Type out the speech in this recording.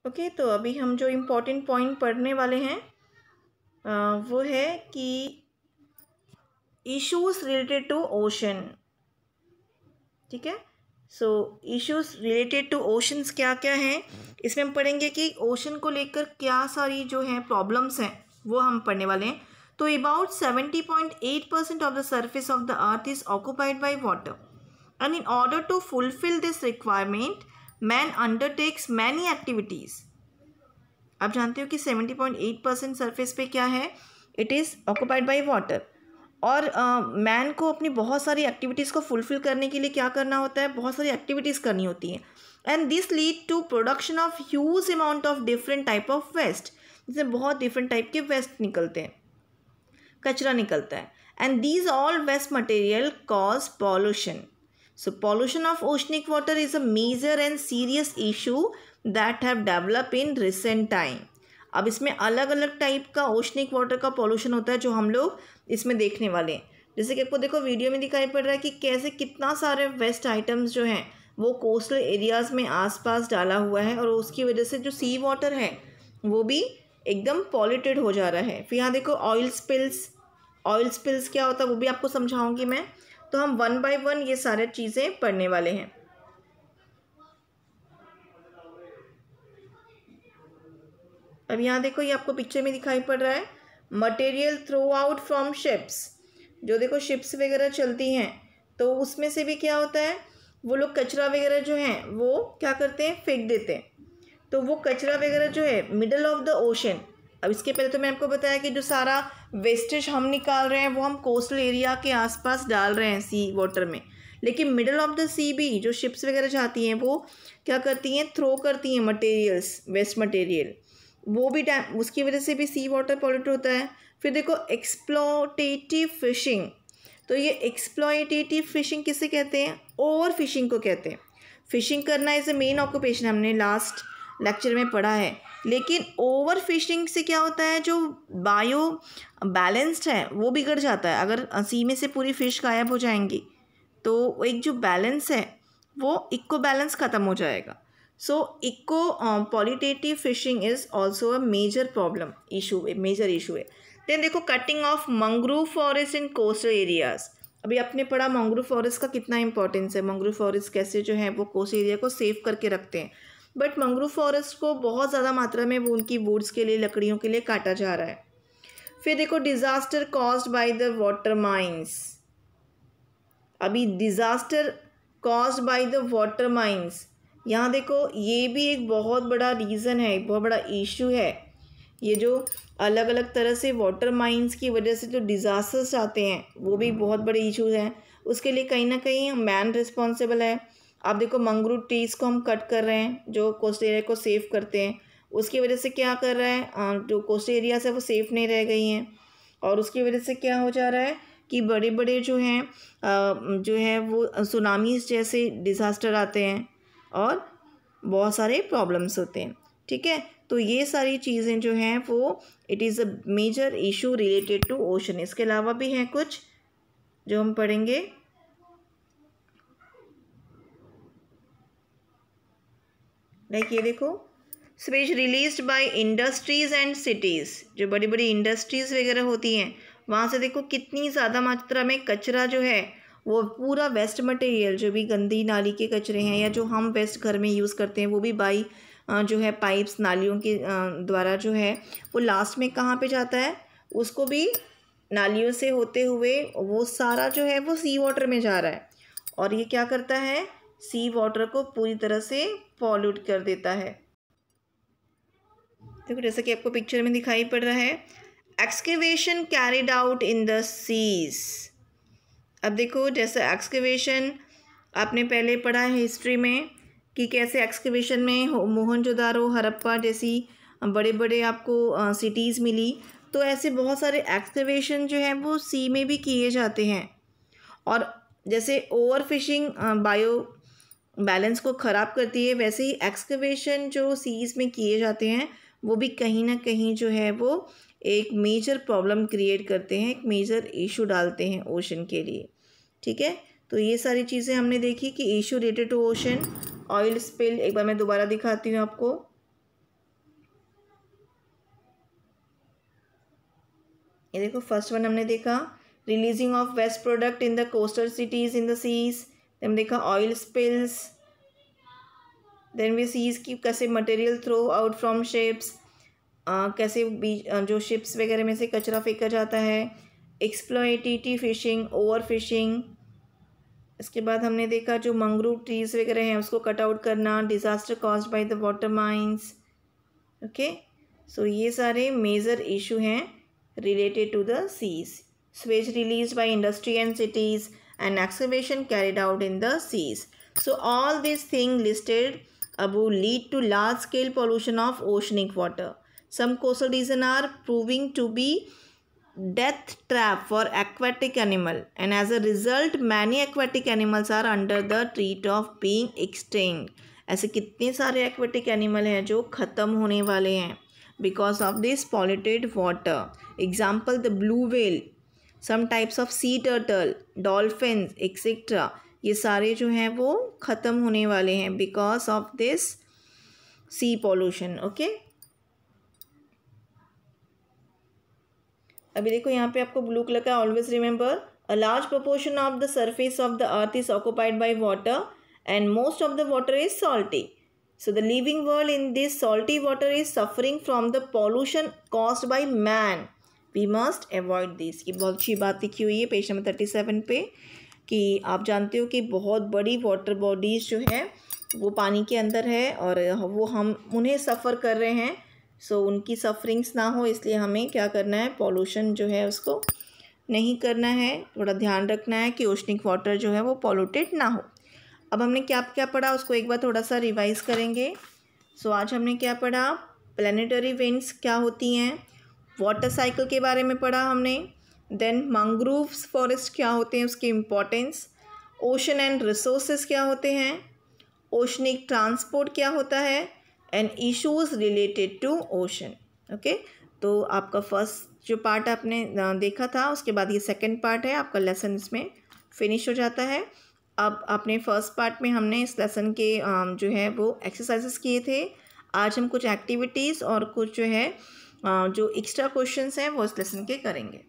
Okay, तो अभी हम जो इम्पोर्टेंट पॉइंट पढ़ने वाले हैं वो है कि इश्यूज रिलेटेड टू ओशन। ठीक है, so issues related to oceans क्या क्या हैं, इसमें हम पढ़ेंगे कि ओशन को लेकर क्या सारी जो हैं प्रॉब्लम्स हैं वो हम पढ़ने वाले हैं। तो about 70.8% of the surface of the earth is occupied by water and in order to fulfil this requirement man undertakes many activities. आप जानते हो कि 70.8% सरफेस पे क्या है, it is occupied by water. और मैन को अपनी बहुत सारी एक्टिविटीज़ को फुलफ़िल करने के लिए क्या करना होता है, बहुत सारी एक्टिविटीज़ करनी होती हैं। And this lead to production of huge amount of different type of waste, जिसमें बहुत डिफरेंट टाइप के वेस्ट निकलते हैं, कचरा निकलता है। And these all waste material cause pollution. So pollution of oceanic water is a major and serious issue that have developed in recent time. अब इसमें अलग अलग टाइप का ओशनिक वाटर का पॉल्यूशन होता है जो हम लोग इसमें देखने वाले हैं। जैसे कि आपको देखो वीडियो में दिखाई पड़ रहा है कि कैसे कितना सारे वेस्ट आइटम्स जो हैं वो कोस्टल एरियाज़ में आसपास डाला हुआ है और उसकी वजह से जो सी वाटर है वो भी एकदम पॉल्यूटेड हो जा रहा है। फिर यहाँ देखो ऑयल स्पिल्स क्या होता है वो भी आपको समझाऊंगी मैं। तो हम 1 बाय 1 ये सारे चीज़ें पढ़ने वाले हैं। अब यहाँ देखो ये आपको पिक्चर में दिखाई पड़ रहा है, material throw out from ships. जो देखो शिप्स वगैरह चलती हैं तो उसमें से भी क्या होता है, वो लोग कचरा वगैरह जो हैं वो क्या करते हैं, फेंक देते हैं। तो वो कचरा वगैरह जो है मिडल ऑफ द ओशन। अब इसके पहले तो मैं आपको बताया कि जो सारा वेस्टेज हम निकाल रहे हैं वो हम कोस्टल एरिया के आसपास डाल रहे हैं सी वाटर में, लेकिन मिडल ऑफ द सी भी जो शिप्स वगैरह जाती हैं वो क्या करती हैं, थ्रो करती हैं मटेरियल्स, वेस्ट मटेरियल, वो भी उसकी वजह से भी सी वाटर पॉल्यूट होता है। फिर देखो एक्सप्लॉयटेटिव फिशिंग। तो ये एक्सप्लॉयटेटिव फिशिंग किसे कहते हैं, ओवर फिशिंग को कहते हैं। फिशिंग करना इज़ अ मेन ऑक्यूपेशन, हमने लास्ट लेक्चर में पढ़ा है। लेकिन ओवर फिशिंग से क्या होता है, जो बायो बैलेंस्ड है वो बिगड़ जाता है। अगर सी में से पूरी फिश गायब हो जाएंगी तो एक जो बैलेंस है वो इक्को बैलेंस ख़त्म हो जाएगा। So exploitative fishing is also a major problem issue, major issue है। देन देखो cutting of mangrove forest in coastal areas. अभी आपने पढ़ा मैंग्रोव फॉरेस्ट का कितना इंपॉर्टेंस है, मैंग्रोव फॉरेस्ट कैसे जो है वो कोस्टल एरिया को सेव करके रखते हैं। बट मैंग्रोव फॉरेस्ट को बहुत ज़्यादा मात्रा में वो उनकी वुड्स के लिए, लकड़ियों के लिए काटा जा रहा है। फिर देखो disaster caused by the water mines. अभी disaster caused by the water mines, यहाँ देखो ये भी एक बहुत बड़ा रीज़न है, एक बहुत बड़ा इशू है। ये जो अलग अलग तरह से वाटर माइंस की वजह से जो डिज़ास्टर्स आते हैं वो भी बहुत बड़े इशूज़ हैं। उसके लिए कहीं ना कहीं मैन रिस्पॉन्सिबल है। आप देखो मैंग्रोव ट्रीज़ को हम कट कर रहे हैं जो कोस्टल एरिया को सेव करते हैं, उसकी वजह से क्या कर रहा है, जो कोस्टल एरियाज है वो सेफ नहीं रह गई हैं। और उसकी वजह से क्या हो जा रहा है कि बड़े बड़े जो हैं वो सुनामीज जैसे डिज़ास्टर आते हैं और बहुत सारे प्रॉब्लम्स होते हैं। ठीक है, तो ये सारी चीज़ें जो हैं वो it is a major issue related to ocean. इसके अलावा भी हैं कुछ जो हम पढ़ेंगे। लाइक ये देखो Suez released by industries and cities. जो बड़ी बड़ी इंडस्ट्रीज़ वगैरह होती हैं वहाँ से देखो कितनी ज़्यादा मात्रा में कचरा जो है वो पूरा वेस्ट मटेरियल, जो भी गंदी नाली के कचरे हैं या जो हम वेस्ट घर में यूज़ करते हैं वो भी बाई जो है पाइप्स नालियों के द्वारा जो है वो लास्ट में कहाँ पे जाता है, उसको भी नालियों से होते हुए वो सारा जो है वो सी वाटर में जा रहा है। और ये क्या करता है, सी वाटर को पूरी तरह से पॉल्यूट कर देता है। देखो जैसा कि आपको पिक्चर में दिखाई पड़ रहा है, excavation carried out in the seas. अब देखो जैसे एक्सकेवेशन आपने पहले पढ़ा है हिस्ट्री में कि कैसे एक्सकेवेशन में मोहनजोदारो, हड़प्पा जैसी बड़े बड़े आपको सिटीज़ मिली। तो ऐसे बहुत सारे एक्सकेवेशन जो हैं वो सी में भी किए जाते हैं। और जैसे ओवर फिशिंग बायो बैलेंस को ख़राब करती है, वैसे ही एक्सकेवेशन जो सीज़ में किए जाते हैं वो भी कहीं ना कहीं जो है वो एक मेजर प्रॉब्लम क्रिएट करते हैं, एक मेजर इशू डालते हैं ओशन के लिए। ठीक है, तो ये सारी चीज़ें हमने देखी कि issue related to ocean. Oil spill एक बार मैं दोबारा दिखाती हूँ आपको। ये देखो फर्स्ट वन हमने देखा releasing of waste product in the coastal cities in the seas, हमने देखा oil spills, then we sees की कैसे material throw out from ships, कैसे जो शिप्स वगैरह में से कचरा फेंका जाता है, एक्सप्लॉयटेटिव फिशिंग, ओवर फिशिंग। इसके बाद हमने देखा जो मैंग्रोव ट्रीज़ वगैरह हैं उसको कट आउट करना, disaster caused by the water mines. Okay, so ये सारे मेजर इशू हैं related to the seas. Sewage released by industry and cities and excavation carried out in the seas. So all these things listed above lead to large scale pollution of oceanic water. Some coastal regions are proving to be death trap for aquatic animal, and as a result many aquatic animals are under the threat of being extinct. ऐसे कितने सारे aquatic animal हैं जो ख़त्म होने वाले हैं because of this polluted water. Example, the blue whale, some types of sea turtle, dolphins, etc. ये सारे जो हैं वो ख़त्म होने वाले हैं because of this sea pollution. Okay, अभी देखो यहाँ पे आपको ब्लू कलर का always remember a large proportion of the surface of the earth is occupied by water and most of the water is salty. So the living world in this salty water is suffering from the pollution caused by man. We must avoid this. ये बहुत अच्छी बात लिखी हुई है page number 37 पे कि आप जानते हो कि बहुत बड़ी वाटर बॉडीज़ जो है वो पानी के अंदर है और वो हम उन्हें सफ़र कर रहे हैं. सो उनकी सफरिंग्स ना हो इसलिए हमें क्या करना है, पॉल्यूशन जो है उसको नहीं करना है. थोड़ा ध्यान रखना है कि ओशनिक वाटर जो है वो पॉल्यूटेड ना हो. अब हमने क्या क्या पढ़ा उसको एक बार थोड़ा सा रिवाइज़ करेंगे. सो आज हमने क्या पढ़ा, प्लानिटरी विंड्स क्या होती हैं, वाटर साइकिल के बारे में पढ़ा हमने, देन मैंग्रोव्स फॉरेस्ट क्या होते हैं उसकी इम्पोर्टेंस, ओशन एंड रिसोर्सेज क्या होते हैं, ओशनिक ट्रांसपोर्ट क्या होता है, and issues related to ocean. Okay, तो आपका फर्स्ट जो पार्ट आपने देखा था उसके बाद ये सेकेंड पार्ट है आपका लेसन इसमें फिनिश हो जाता है. अब अपने फर्स्ट पार्ट में हमने इस लेसन के जो है वो एक्सरसाइजेस किए थे. आज हम कुछ एक्टिविटीज़ और कुछ जो है जो एक्स्ट्रा क्वेश्चंस हैं वो इस लेसन के करेंगे.